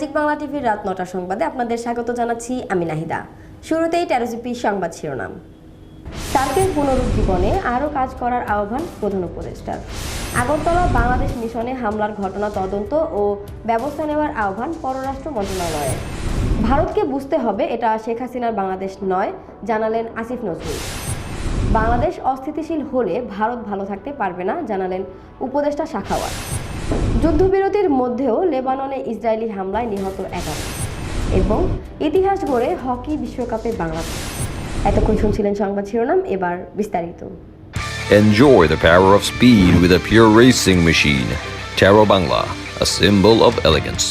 Magic Bangla টিভির রাত ৯টার সংবাদে আপনাদের স্বাগত জানাচ্ছি আমি নাহিদা। শুরুতেই টেরোজিপি সংবাদ শিরোনাম। সার্কের পুনরুজ্জীবনে আরও কাজ করার আহ্বান প্রধান উপদেষ্টার। আগরতলা বাংলাদেশ মিশনে হামলার ঘটনা তদন্ত ও ব্যবস্থা নেওয়ার আহ্বান পররাষ্ট্র মন্ত্রণালয়ের। ভারতকে বুঝতে হবে এটা শেখ হাসিনার বাংলাদেশ নয়, জানালেন আসিফ নজরুল। বাংলাদেশ অস্থিতিশীল হলে ভারত ভালো থাকতে পারবে না, জানালেন উপদেষ্টা সাখাওয়াত। যুদ্ধবিরতির মধ্যেও লেবাননে ইসরায়েলি হামলায় নিহত 11 এবং ইতিহাস গড়ে হকি বিশ্বকাপে বাংলাদেশ। এতক্ষণ শুনছিলেন সংবাদ শিরোনাম, এবার বিস্তারিত। Enjoy the power of speed with a pure racing machine. Taro Bangla, a symbol of elegance.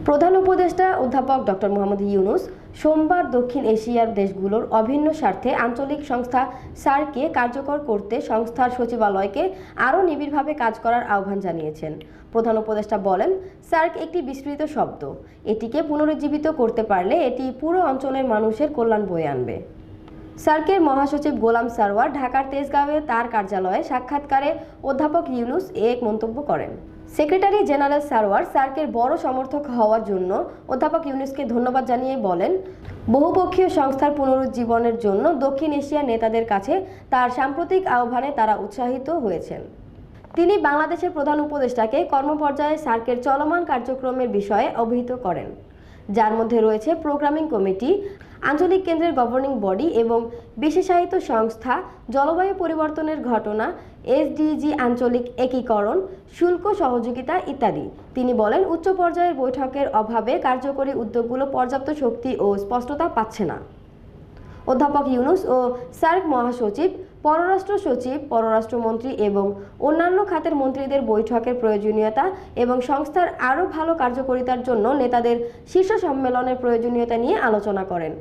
প্রধান উপদেষ্টা অধ্যাপক ডক্টর মোহাম্মদ ইউনূস সোমবার দক্ষিণ এশিয়ার দেশগুলোর অভিন্ন স্বার্থে আঞ্চলিক সংস্থা সার্ককে কার্যকর করতে সংস্থার সচিবালয়কে আরও নিবিড়ভাবে কাজ করার আহ্বান জানিয়েছেন। প্রধান উপদেষ্টা বলেন, সার্ক একটি বিস্তৃত শব্দ, এটিকে পুনরুজ্জীবিত করতে পারলে এটি পুরো অঞ্চলের মানুষের কল্যাণ বয়ে আনবে। সার্কের মহাসচিব গোলাম সারওয়ার ঢাকার তেজগাঁওয়ে তার কার্যালয়ে সাক্ষাৎকারে অধ্যাপক ইউনূস এক মন্তব্য করেন। সেক্রেটারি জেনারেল সারওয়ার সার্কের বড় সমর্থক হওয়ার জন্য অধ্যাপক ইউনূসকে ধন্যবাদ জানিয়ে বলেন, বহুপক্ষীয় সংস্থার পুনরুজ্জীবনের জন্য দক্ষিণ এশিয়ার নেতাদের কাছে তার সাম্প্রতিক আহ্বানে তারা উৎসাহিত হয়েছেন। তিনি বাংলাদেশের প্রধান উপদেষ্টাকে কর্মপর্যায়ে সার্কের চলমান কার্যক্রমের বিষয়ে অবহিত করেন, যার মধ্যে রয়েছে প্রোগ্রামিং কমিটি, আঞ্চলিক কেন্দ্রের গভর্নিং বডি এবং বিশেষায়িত সংস্থা, জলবায়ু পরিবর্তনের ঘটনা, এসডিজি আঞ্চলিক একীকরণ, শুল্ক সহযোগিতা ইত্যাদি। তিনি বলেন, উচ্চ পর্যায়ের বৈঠকের অভাবে কার্যকরী উদ্যোগগুলো পর্যাপ্ত শক্তি ও স্পষ্টতা পাচ্ছে না। অধ্যাপক ইউনূস ও সার্ক মহাসচিব, পররাষ্ট্র সচিব, পররাষ্ট্রমন্ত্রী এবং অন্যান্য খাতের মন্ত্রীদের বৈঠকের প্রয়োজনীয়তা এবং সংস্থার আরও ভালো কার্যকারিতার জন্য নেতাদের শীর্ষ সম্মেলনের প্রয়োজনীয়তা নিয়ে আলোচনা করেন।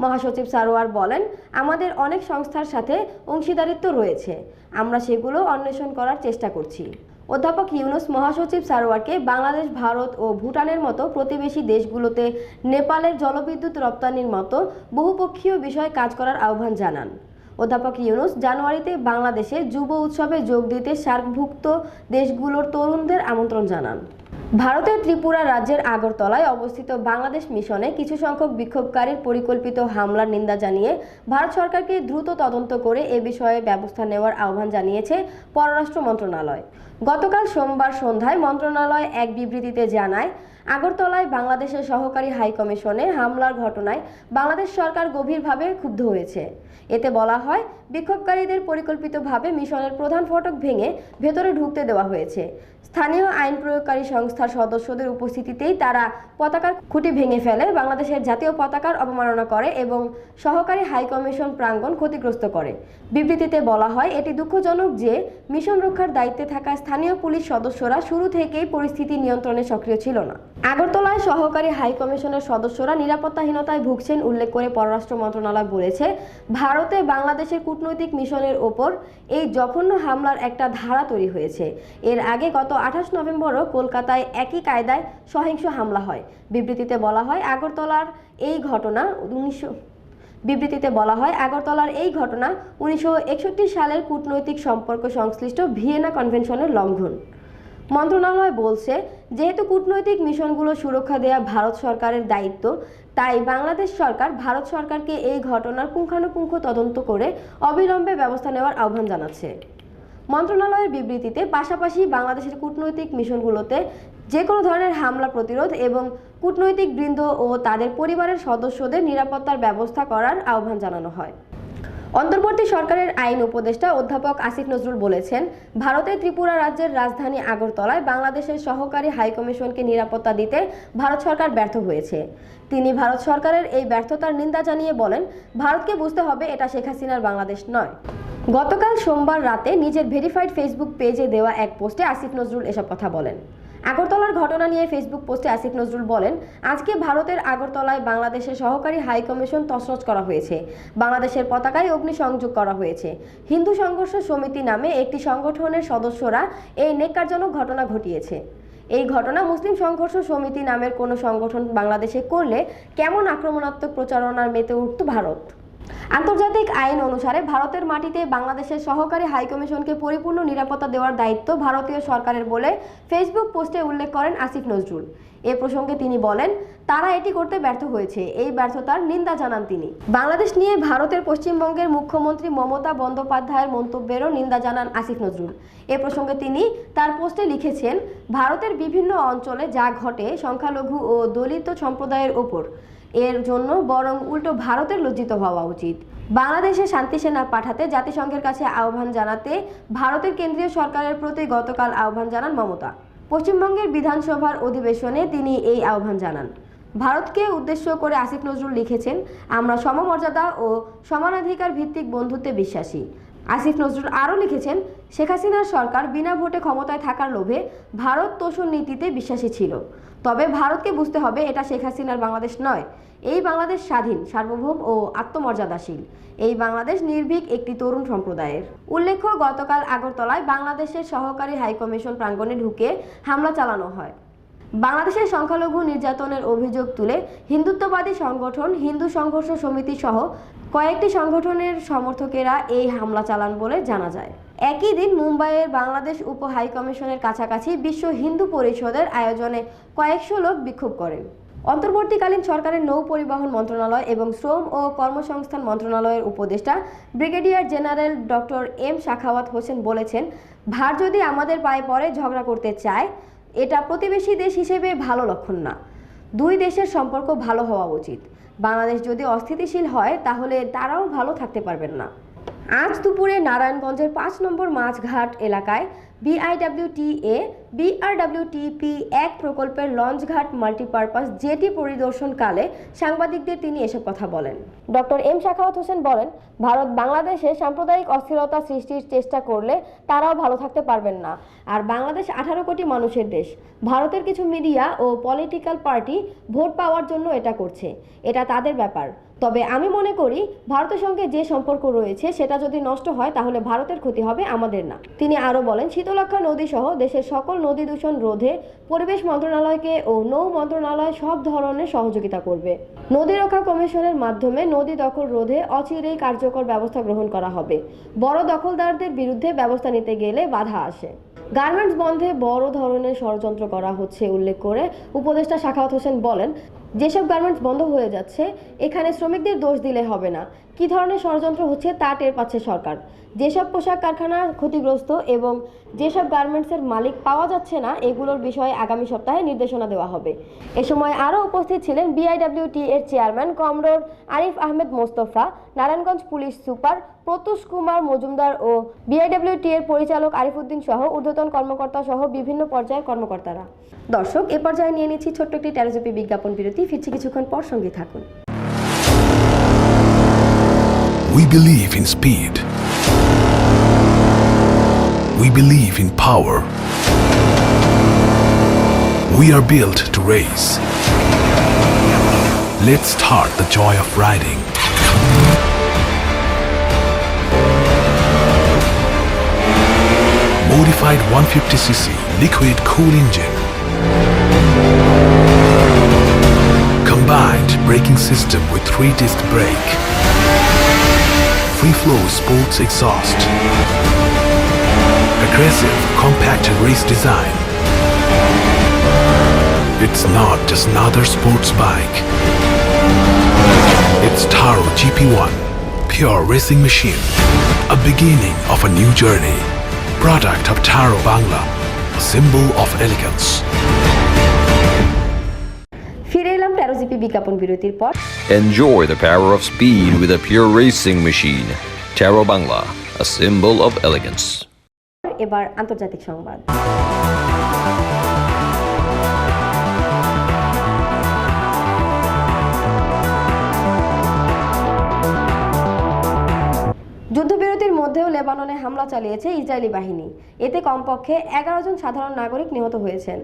মহাসচিব সারোয়ার বলেন, আমাদের অনেক সংস্থার সাথে অংশীদারিত্ব রয়েছে, আমরা সেগুলো অন্বেষণ করার চেষ্টা করছি। অধ্যাপক ইউনূস মহাসচিব সারোয়ারকে বাংলাদেশ, ভারত ও ভুটানের মতো প্রতিবেশী দেশগুলোতে নেপালের জলবিদ্যুৎ রপ্তানির মতো বহুপক্ষীয় বিষয়ে কাজ করার আহ্বান জানান। অধ্যাপক ইউনূস জানুয়ারিতে বাংলাদেশে যুব উৎসবে যোগ দিতে সার্কভুক্ত দেশগুলোর তরুণদের আমন্ত্রণ জানান। ভারতের ত্রিপুরা রাজ্যের আগরতলায় অবস্থিত বাংলাদেশ মিশনে কিছু সংখ্যক বিক্ষোভকারীর পরিকল্পিত হামলার নিন্দা জানিয়ে ভারত সরকারকে দ্রুত তদন্ত করে এ বিষয়ে ব্যবস্থা নেওয়ার আহ্বান জানিয়েছে পররাষ্ট্র মন্ত্রণালয়। গতকাল সোমবার সন্ধ্যায় মন্ত্রণালয় এক বিবৃতিতে জানায়, আগরতলায় বাংলাদেশের সহকারী হাইকমিশনে হামলার ঘটনায় বাংলাদেশ সরকার গভীরভাবে ক্ষুব্ধ হয়েছে। এতে বলা হয়, বিক্ষোভকারীদের পরিকল্পিতভাবে মিশনের প্রধান ফটক ভেঙে ভেতরে ঢুকতে দেওয়া হয়েছে। স্থানীয় আইন প্রয়োগকারী সংস্থার সদস্যদের উপস্থিতিতেই তারা পতাকার খুঁটি ভেঙে ফেলে, বাংলাদেশের জাতীয় পতাকার অবমাননা করে এবং সহকারী হাইকমিশন প্রাঙ্গণ ক্ষতিগ্রস্ত করে। বিবৃতিতে বলা হয়, এটি দুঃখজনক যে মিশন রক্ষার দায়িত্বে থাকা স্থানীয় পুলিশ সদস্যরা শুরু থেকেই পরিস্থিতি নিয়ন্ত্রণে সক্রিয় ছিল না। আগরতলায় সহকারী হাইকমিশনের সদস্যরা নিরাপত্তাহীনতায় ভুগছেন উল্লেখ করে পররাষ্ট্র মন্ত্রণালয় বলেছে, ভারতে বাংলাদেশের কূটনৈতিক মিশনের ওপর এই জঘন্য হামলার একটা ধারা তৈরি হয়েছে। এর আগে গত 28 নভেম্বরও কলকাতায় একই কায়দায় সহিংস হামলা হয়। বিবৃতিতে বলা হয়, আগরতলার এই ঘটনা 1961 সালের কূটনৈতিক সম্পর্ক সংশ্লিষ্ট ভিয়েনা কনভেনশনের লঙ্ঘন। মন্ত্রণালয় বলছে, যেহেতু কূটনৈতিক মিশনগুলো সুরক্ষা দেয়া ভারত সরকারের দায়িত্ব, তাই বাংলাদেশ সরকার ভারত সরকারকে এই ঘটনার পুঙ্খানুপুঙ্খ তদন্ত করে অবিলম্বে ব্যবস্থা নেওয়ার আহ্বান জানাচ্ছে। মন্ত্রণালয়ের বিবৃতিতে পাশাপাশি বাংলাদেশের কূটনৈতিক মিশনগুলোতে যে কোনো ধরনের হামলা প্রতিরোধ এবং কূটনৈতিক বৃন্দ ও তাদের পরিবারের সদস্যদের নিরাপত্তার ব্যবস্থা করার আহ্বান জানানো হয়। অন্তর্বর্তী সরকারের আইন উপদেষ্টা অধ্যাপক আসিফ নজরুল বলেছেন, ভারতের ত্রিপুরা রাজ্যের রাজধানী আগরতলায় বাংলাদেশের সহকারী হাইকমিশনকে নিরাপত্তা দিতে ভারত সরকার ব্যর্থ হয়েছে। তিনি ভারত সরকারের এই ব্যর্থতার নিন্দা জানিয়ে বলেন, ভারতকে বুঝতে হবে এটা শেখ হাসিনার বাংলাদেশ নয়। গতকাল সোমবার রাতে নিজের ভেরিফাইড ফেসবুক পেজে দেওয়া এক পোস্টে আসিফ নজরুল এসব কথা বলেন। আগরতলার ঘটনা নিয়ে ফেসবুক পোস্টে আসিফ নজরুল বলেন, আজকে ভারতের আগরতলায় বাংলাদেশের সহকারী হাইকমিশন তছনছ করা হয়েছে, বাংলাদেশের পতাকায় অগ্নিসংযোগ করা হয়েছে। হিন্দু সংঘর্ষ সমিতি নামে একটি সংগঠনের সদস্যরা এই নেক্কারজনক ঘটনা ঘটিয়েছে। এই ঘটনা মুসলিম সংঘর্ষ সমিতি নামের কোনো সংগঠন বাংলাদেশে করলে কেমন আক্রমণাত্মক প্রচারণার মেতে উঠত ভারত। আন্তর্জাতিক আইন অনুসারে ভারতের মাটিতে বাংলাদেশের সহকারী হাইকমিশনকে পরিপূর্ণ নিরাপত্তা দেওয়ার দায়িত্ব ভারতীয় সরকারের বলে ফেসবুক পোস্টে উল্লেখ করেন আসিফ নজরুল। এ প্রসঙ্গে তিনি বলেন, তারা এটি করতে ব্যর্থ হয়েছে, এই ব্যর্থতার নিন্দা জানান তিনি। বাংলাদেশ নিয়ে ভারতের পশ্চিমবঙ্গের মুখ্যমন্ত্রী মমতা বন্দ্যোপাধ্যায়ের মন্তব্যেরও নিন্দা জানান আসিফ নজরুল। এ প্রসঙ্গে তিনি তার পোস্টে লিখেছেন, ভারতের বিভিন্ন অঞ্চলে যা ঘটে সংখ্যালঘু ও দলিত সম্প্রদায়ের ওপর, এর জন্য বরং উল্টো ভারতের লজ্জিত হওয়া উচিত। বাংলাদেশে শান্তি সেনা পাঠাতে জাতিসংঘের কাছে আহ্বান জানাতে ভারতের কেন্দ্রীয় সরকারের প্রতি গতকাল আহ্বান জানান মমতা। পশ্চিমবঙ্গের বিধানসভার অধিবেশনে তিনি এই আহ্বান জানান। ভারতকে উদ্দেশ্য করে আসিফ নজরুল লিখেছেন, আমরা সমমর্যাদা ও সমানাধিকার ভিত্তিক বন্ধুত্বে বিশ্বাসী। আসিফ নজরুল আরও লিখেছেন, শেখ হাসিনার সরকার বিনা ভোটে ক্ষমতায় থাকার লোভে ভারত তোষণ নীতিতে বিশ্বাসী ছিল। তবে ভারতকে বুঝতে হবে, এটা শেখ হাসিনার বাংলাদেশ নয়। এই বাংলাদেশ স্বাধীন, সার্বভৌম ও আত্মমর্যাদাশীল। এই বাংলাদেশ নির্ভীক একটি তরুণ সম্প্রদায়ের। উল্লেখ্য, গতকাল আগরতলায় বাংলাদেশের সহকারী হাইকমিশন প্রাঙ্গণে ঢুকে হামলা চালানো হয়। বাংলাদেশের সংখ্যালঘু নির্যাতনের অভিযোগ তুলে হিন্দুত্ববাদী সংগঠন হিন্দু সংঘর্ষ সমিতি সহ কয়েকটি সংগঠনের সমর্থকেরা এই হামলা চালান বলে জানা যায়। একই দিন মুম্বাইয়ের বাংলাদেশ উপ হাইকমিশনের কাছাকাছি বিশ্ব হিন্দু পরিষদের আয়োজনে কয়েকশো লোক বিক্ষোভ করেন। অন্তর্বর্তীকালীন সরকারের নৌ পরিবহন মন্ত্রণালয় এবং শ্রম ও কর্মসংস্থান মন্ত্রণালয়ের উপদেষ্টা brigadier general doctor M Sakhawat Hossain বলেছেন, ভার যদি আমাদের পায়ে পড়ে ঝগড়া করতে চায়, এটা প্রতিবেশী দেশ হিসেবে ভালো লক্ষণ না। দুই দেশের সম্পর্ক ভালো হওয়া উচিত। বাংলাদেশ যদি অস্থিতিশীল হয় তাহলে তারাও ভালো থাকতে পারবেন না। আজ দুপুরে নারায়ণগঞ্জের ৫ নম্বর মাছঘাট এলাকায় BRWTA ১ প্রকল্পের লঞ্চঘাট মাল্টিপারপাস জেটি পরিদর্শনকালে সাংবাদিকদের তিনি এসব কথা বলেন। ডক্টর এম সাখাওয়াত হোসেন বলেন, ভারত বাংলাদেশে সাম্প্রদায়িক অস্থিরতা সৃষ্টির চেষ্টা করলে তারাও ভালো থাকতে পারবেন না। আর বাংলাদেশ 18 কোটি মানুষের দেশ। ভারতের কিছু মিডিয়া ও পলিটিক্যাল পার্টি ভোট পাওয়ার জন্য এটা করছে, এটা তাদের ব্যাপার। তবে আমি মনে করি ভারতের সঙ্গে যে সম্পর্ক রয়েছে সেটা যদি নষ্ট হয় তাহলে ভারতের ক্ষতি হবে, আমাদের না। তিনি আরও বলেন, শীতলক্ষ্যা নদী সহ দেশের সকল নদী দূষণ রোধে পরিবেশ মন্ত্রণালয়কে ও নৌ মন্ত্রণালয় সব ধরনের সহযোগিতা করবে। নদী রক্ষা কমিশনের মাধ্যমে নদী দখল রোধে অচিরেই কার্যকর ব্যবস্থা গ্রহণ করা হবে। বড় দখলদারদের বিরুদ্ধে ব্যবস্থা নিতে গেলে বাধা আসে। গার্মেন্টস বন্ধে বড় ধরনের ষড়যন্ত্র করা হচ্ছে উল্লেখ করে উপদেষ্টা সাখাওয়াত হোসেন বলেন, যেসব গার্মেন্টস বন্ধ হয়ে যাচ্ছে এখানে শ্রমিকদের দোষ দিলে হবে না। কী ধরনের ষড়যন্ত্র হচ্ছে তা টের পাচ্ছে সরকার। যেসব পোশাক কারখানা ক্ষতিগ্রস্ত এবং যেসব গার্মেন্টসের মালিক পাওয়া যাচ্ছে না, এগুলোর বিষয়ে আগামী সপ্তাহে নির্দেশনা দেওয়া হবে। এ সময় আরও উপস্থিত ছিলেন BIWTA এর chairman comrade Arif Ahmed Mostafa, Narayanganj police super Pratyush Kumar Majumdar ও BIWTA এর পরিচালক আরিফউদ্দিন সহ ঊর্ধ্বতন কর্মকর্তা সহ বিভিন্ন পর্যায়ের কর্মকর্তারা। দর্শক, এ পর্যায়ে নিয়ে নিচ্ছি ছোট্ট একটি টেলিজপি বিজ্ঞাপন বিরতি। ফিরছি কিছুক্ষণ পর, সঙ্গে থাকুন। We believe in speed. We believe in power. We are built to race. Let's start the joy of riding. Modified 150cc liquid cool engine. Combined braking system with 3-disc brake. Free flow sports exhaust. Aggressive compacted race design. It's not just another sports bike. It's Taro GP1, pure racing machine. A beginning of a new journey. Product of Taro Bangla, a symbol of elegance. ফিরে এলাম টেলিজপি বিজ্ঞাপন বিরতির পর। Enjoy the power of speed with a pure racing machine. Taro Bangla, a symbol of elegance. এবার আন্তর্জাতিক সংবাদ। যুদ্ধবিরতির মধ্যেও লেবাননে হামলা চালিয়েছে ইসরায়েলি বাহিনী। এতে কমপক্ষে 11 জন সাধারণ নাগরিক নিহত হয়েছেন।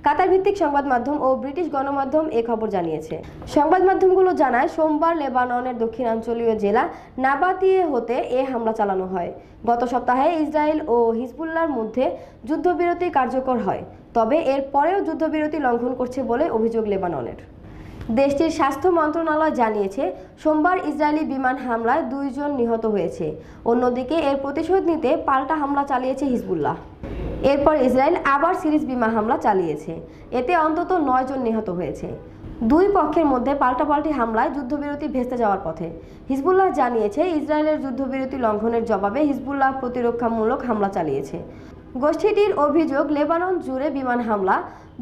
কাতার ভিত্তিক সংবাদ মাধ্যম ও ব্রিটিশ গণমাধ্যম এ খবর জানিয়েছে। সংবাদ মাধ্যমগুলো জানায়, সোমবার লেবাননের দক্ষিণাঞ্চলীয় জেলা নাবাতিয়ে হতে এ হামলা চালানো হয়। গত সপ্তাহে ইসরায়েল ও হিজবুল্লাহর মধ্যে যুদ্ধবিরতি কার্যকর হয়, তবে এর পরেও যুদ্ধবিরতি লঙ্ঘন করছে বলে অভিযোগ লেবাননের। দেশটির স্বাস্থ্য মন্ত্রণালয় জানিয়েছে সোমবার ইসরায়েলি বিমান হামলায় 2 জন নিহত হয়েছে। অন্যদিকে এর প্রতিশোধ নিতে পাল্টা হামলা চালিয়েছে হিজবুল্লাহ। এরপর ইসরায়েল আবার সিরিজ বিমান হামলা চালিয়েছে, এতে অন্তত 9 জন নিহত হয়েছে। দুই পক্ষের মধ্যে পাল্টাপাল্টি হামলায় যুদ্ধবিরতি ভেস্তে যাওয়ার পথে। হিজবুল্লাহ জানিয়েছে ইসরায়েলের যুদ্ধবিরতি লঙ্ঘনের জবাবে হিজবুল্লাহ প্রতিরক্ষামূলক হামলা চালিয়েছে। গোষ্ঠীটির অভিযোগ, লেবানন জুড়ে বিমান হামলা,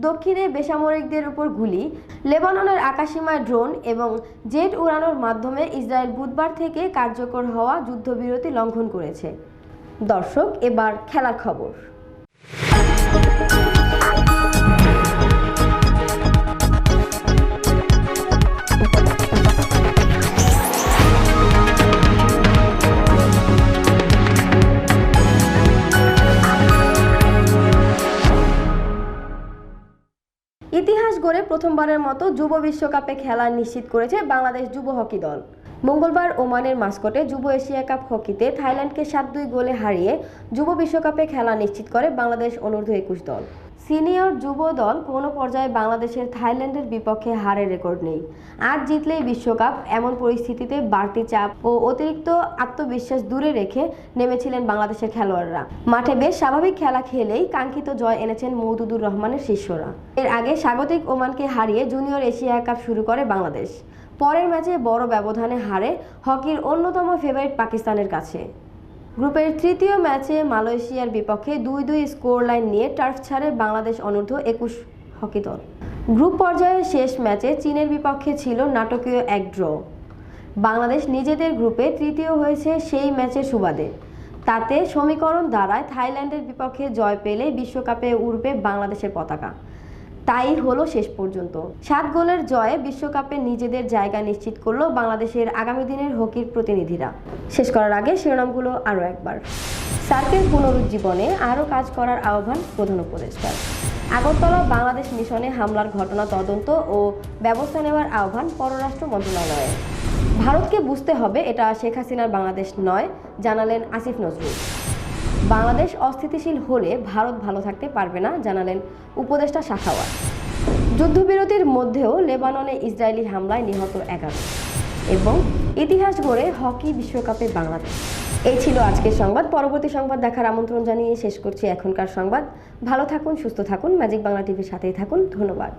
দক্ষিণে বেসামরিকদের উপর গুলি, লেবাননের আকাশসীমায় ড্রোন এবং জেট উড়ানোর মাধ্যমে ইসরায়েল বুধবার থেকে কার্যকর হওয়া যুদ্ধবিরতি লঙ্ঘন করেছে। দর্শক, এবার খেলার খবর। ইতিহাস গড়ে প্রথমবারের মতো যুব বিশ্বকাপে খেলা নিশ্চিত করেছে বাংলাদেশ যুব হকি দল। মঙ্গলবার ওমানের মাস্কটে যুব এশিয়া কাপ হকিতে থাইল্যান্ডকে 7-2 গোলে হারিয়ে যুব বিশ্বকাপে খেলা নিশ্চিত করে বাংলাদেশ অনূর্ধ্ব-21 দল। সিনিয়র যুব দল কোনো পর্যায়ে বাংলাদেশের থাইল্যান্ডের বিপক্ষে হারের রেকর্ড নেই। আজ জিতলেই বিশ্বকাপ, এমন পরিস্থিতিতে বাড়তি চাপ ও অতিরিক্ত আত্মবিশ্বাস দূরে রেখে নেমেছিলেন বাংলাদেশের খেলোয়াড়রা। মাঠে বেশ স্বাভাবিক খেলা খেলেই কাঙ্ক্ষিত জয় এনেছেন মওদুদুর রহমানের শিষ্যরা। এর আগে স্বাগতিক ওমানকে হারিয়ে জুনিয়র এশিয়া কাপ শুরু করে বাংলাদেশ। পরের ম্যাচে বড় ব্যবধানে হারে হকির অন্যতম ফেভারিট পাকিস্তানের কাছে। গ্রুপের তৃতীয় ম্যাচে মালয়েশিয়ার বিপক্ষে 2-2 স্কোর লাইন নিয়ে টার্ফ ছাড়ে বাংলাদেশ অনূর্ধ্ব-21 হকি দল। গ্রুপ পর্যায়ের শেষ ম্যাচে চীনের বিপক্ষে ছিল নাটকীয় এক ড্র। বাংলাদেশ নিজেদের গ্রুপে তৃতীয় হয়েছে সেই ম্যাচের সুবাদে। তাতে সমীকরণ দাঁড়ায় থাইল্যান্ডের বিপক্ষে জয় পেলে বিশ্বকাপে উড়বে বাংলাদেশের পতাকা। তাই হলো শেষ পর্যন্ত। 7 গোলের জয়ে বিশ্বকাপে নিজেদের জায়গা নিশ্চিত করল বাংলাদেশের আগামী দিনের হকির প্রতিনিধিরা। শেষ করার আগে শিরোনামগুলো আরও একবার। সার্কের পুনরুজ্জীবনে আরও কাজ করার আহ্বান প্রধান উপদেষ্টার। আগরতলা বাংলাদেশ মিশনে হামলার ঘটনা তদন্ত ও ব্যবস্থা নেওয়ার আহ্বান পররাষ্ট্র মন্ত্রণালয়ের। ভারতকে বুঝতে হবে এটা শেখ হাসিনার বাংলাদেশ নয়, জানালেন আসিফ নজরুল। বাংলাদেশ অস্থিতিশীল হলে ভারত ভালো থাকতে পারবে না, জানালেন উপদেষ্টা সাখাওয়াত। যুদ্ধবিরতির মধ্যেও লেবাননে ইসরায়েলি হামলায় নিহত 11 এবং ইতিহাস গড়ে হকি বিশ্বকাপে বাংলাদেশ। এই ছিল আজকের সংবাদ। পরবর্তী সংবাদ দেখার আমন্ত্রণ জানিয়ে শেষ করছি এখনকার সংবাদ। ভালো থাকুন, সুস্থ থাকুন, ম্যাজিক বাংলা টিভির সাথেই থাকুন। ধন্যবাদ।